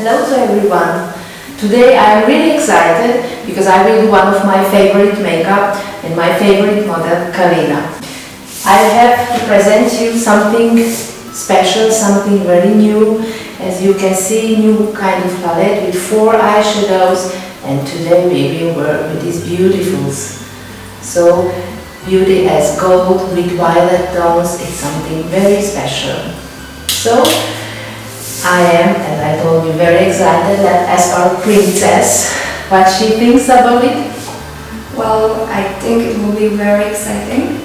Hello to everyone. Today I am really excited because I will do one of my favorite makeup and my favorite model, Karina. I have to present you something special, something very new. As you can see, new kind of palette with 4 eyeshadows, and today we will work with these beautifuls. So, beauty as gold with violet tones is something very special. So, I am, as I told you, very excited that as our princess, what she thinks about it. Well, I think it will be very exciting.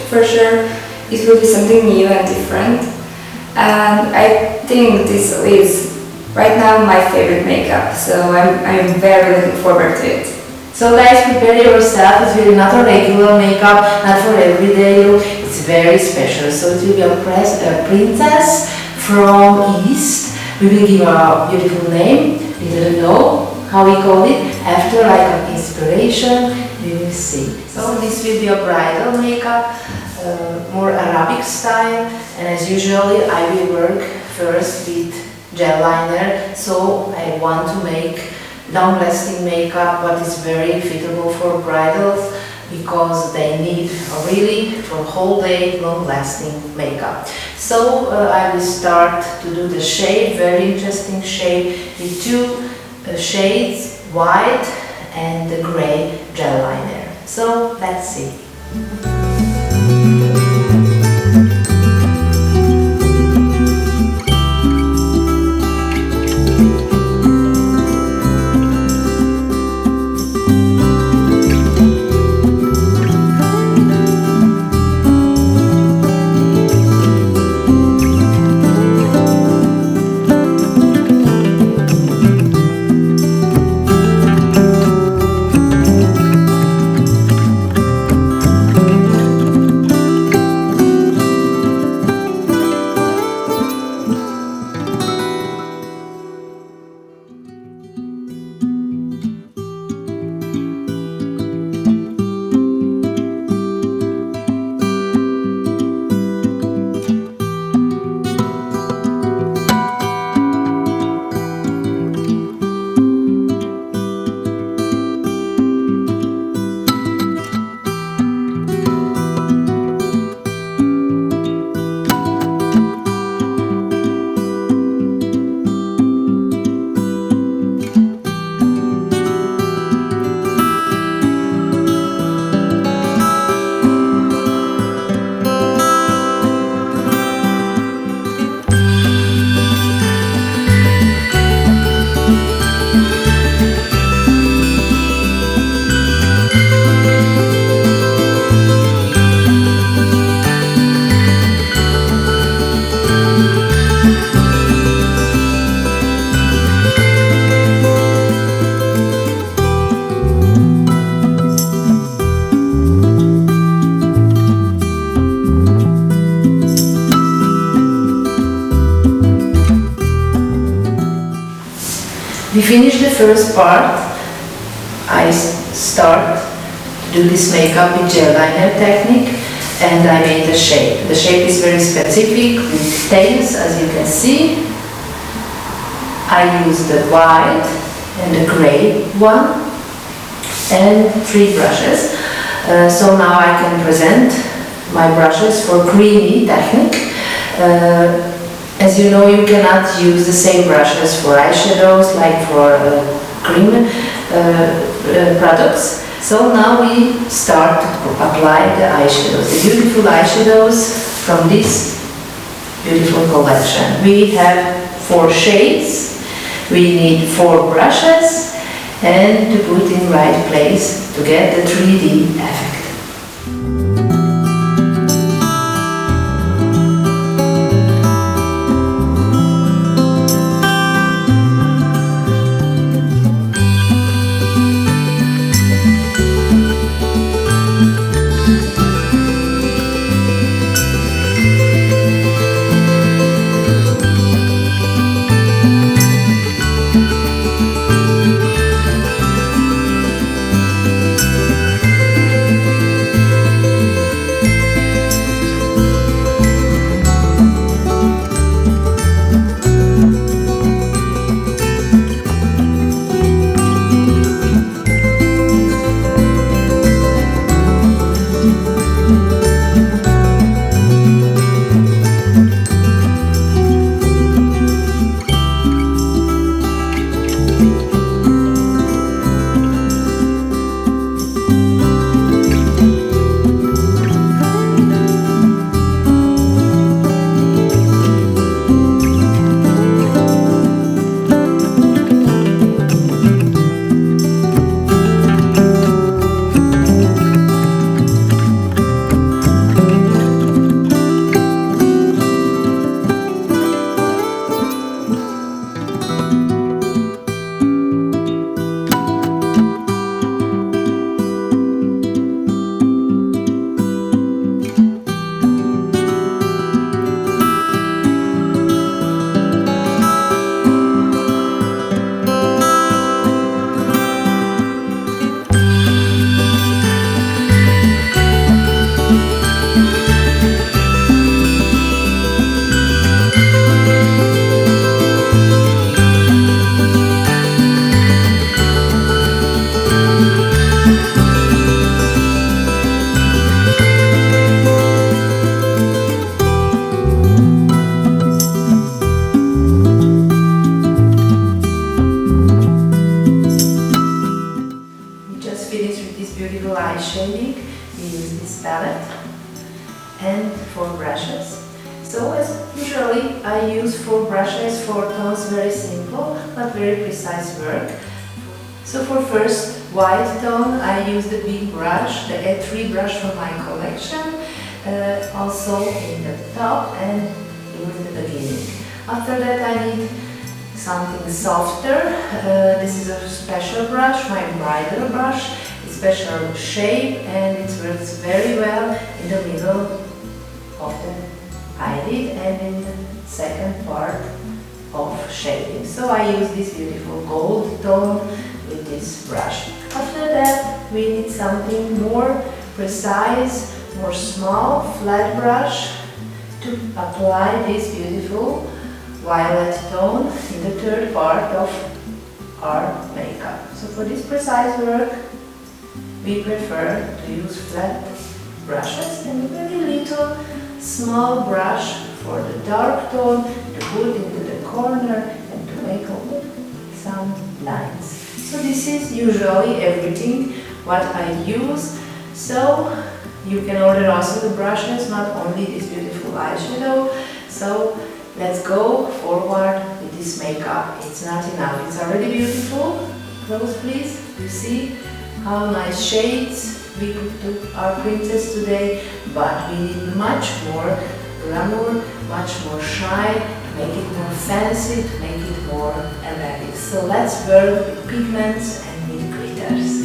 For sure, it will be something new and different. And I think this is right now my favorite makeup, so I'm very looking forward to it. So guys, prepare yourself. It's really not a regular makeup, not for everyday look. It's very special. So it will be a princess from East. We will give her a beautiful name. We don't know how we call it. After like an inspiration, we will see. So this will be a bridal makeup, more Arabic style. And as usually, I will work first with gel liner. So I want to make long-lasting makeup, what is very suitable for bridals because they need a really for whole day long-lasting makeup. So I will start to do the shade, very interesting shade with 2 shades, white and the gray gel liner. So let's see. We finished the first part. I start to do this makeup with gel liner technique and I made the shape. The shape is very specific with tails, as you can see. I used the white and the gray one and 3 brushes. So now I can present my brushes for creamy technique. As you know, you cannot use the same brushes for eyeshadows like for cream products. So now we start to apply the eyeshadows, the beautiful eyeshadows from this beautiful collection. We have 4 shades, we need 4 brushes and to put in right place to get the 3D effect. eye shading, we use this palette and 4 brushes. So as usually I use 4 brushes, 4 tones, very simple but very precise work. So for first white tone I use the big brush, the A3 brush from my collection, also in the top and in the beginning. After that I need something softer. This is a special brush, my bridal brush. It's special shape and it works very well in the middle of the eyelid and in the second part of shading. So I use this beautiful gold tone with this brush. After that we need something more precise, more small, flat brush to apply this beautiful violet tone in the third part of our makeup. So for this precise work we prefer to use flat brushes and a very little small brush for the dark tone to put into the corner and to make some lines. So this is usually everything what I use. So you can order also the brushes, not only this beautiful eyeshadow. So let's go forward with this makeup. It's not enough, it's already beautiful. Close please, you see how nice shades we put to our princess today, but we need much more glamour, much more shine, to make it more fancy, to make it more elegant. So let's work with pigments and with glitters.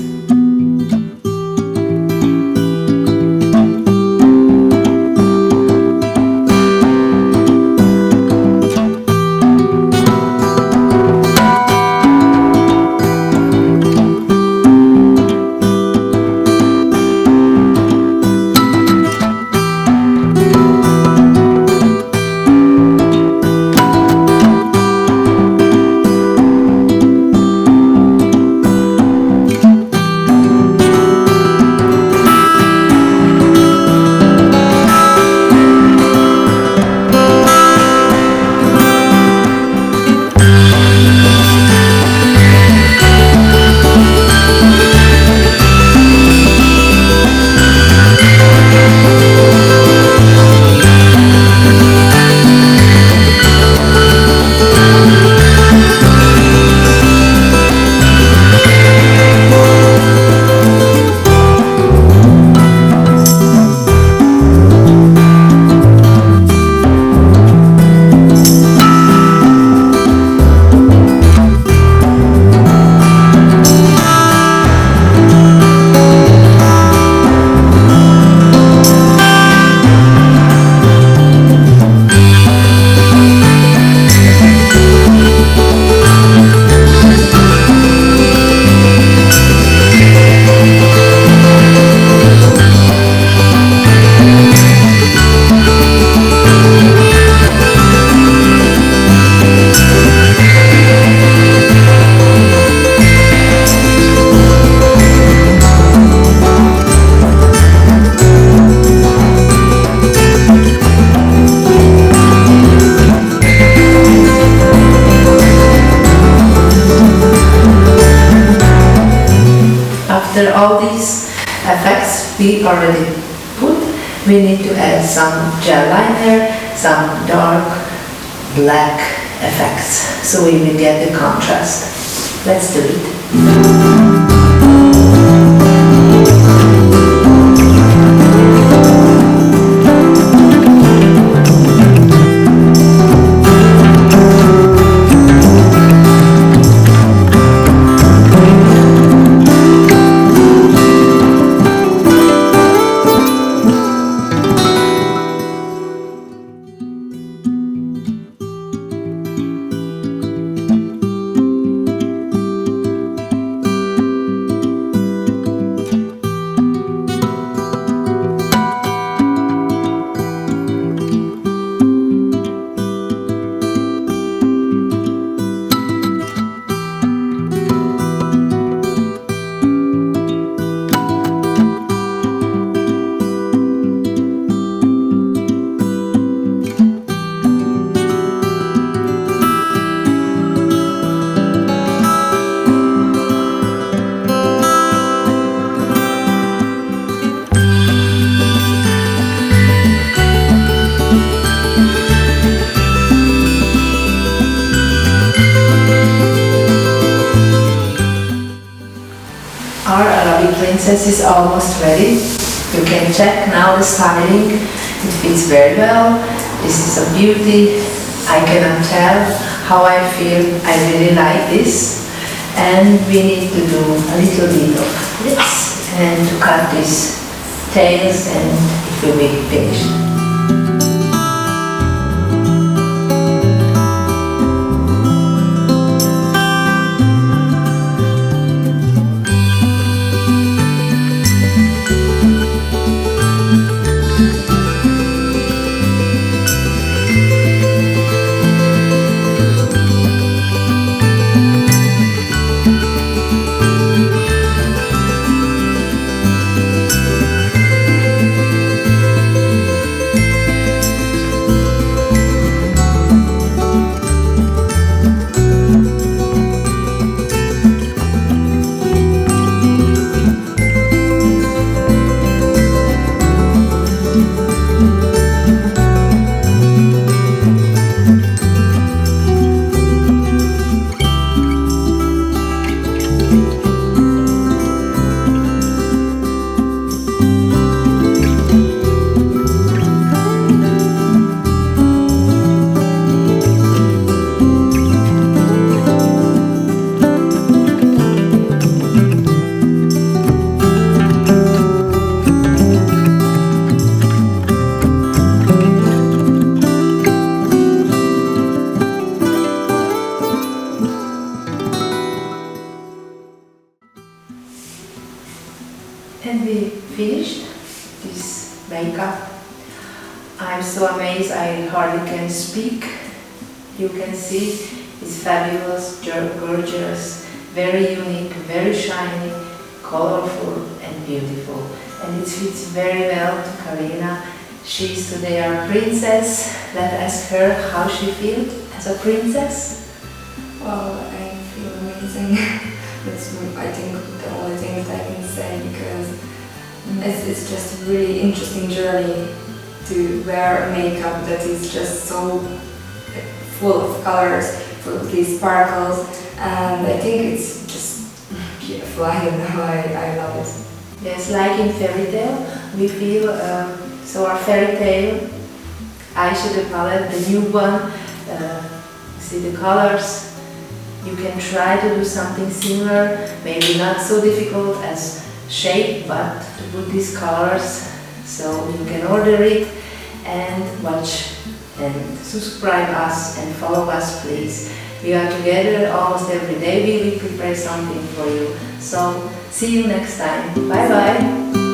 already put. We need to add some gel liner, some dark black effects, so we will get the contrast. Let's do it. Our Arabic princess is almost ready. You can check now the styling. It fits very well. This is a beauty. I cannot tell how I feel. I really like this. And we need to do a little bit of this and to cut these tails, and it will be finished. And we finished this makeup. I'm so amazed, I hardly can speak. You can see it's fabulous, gorgeous, very unique, very shiny, colorful and beautiful. And it fits very well to Karina. She's today our princess. Let's ask her how she feels as a princess. Well, I feel amazing. That's, I think, the only thing that I can say, because it's just a really interesting journey to wear makeup that is just so full of colors, full of these sparkles, and I think it's just beautiful. I don't know, I love it. Yes, like in fairy tale, we feel, so our fairy tale eyeshadow palette, the new one, see the colors. You can try to do something similar, maybe not so difficult as shape, but to put these colors. So you can order it and watch and subscribe us and follow us, please. We are together almost every day. We will prepare something for you. So see you next time. Bye bye.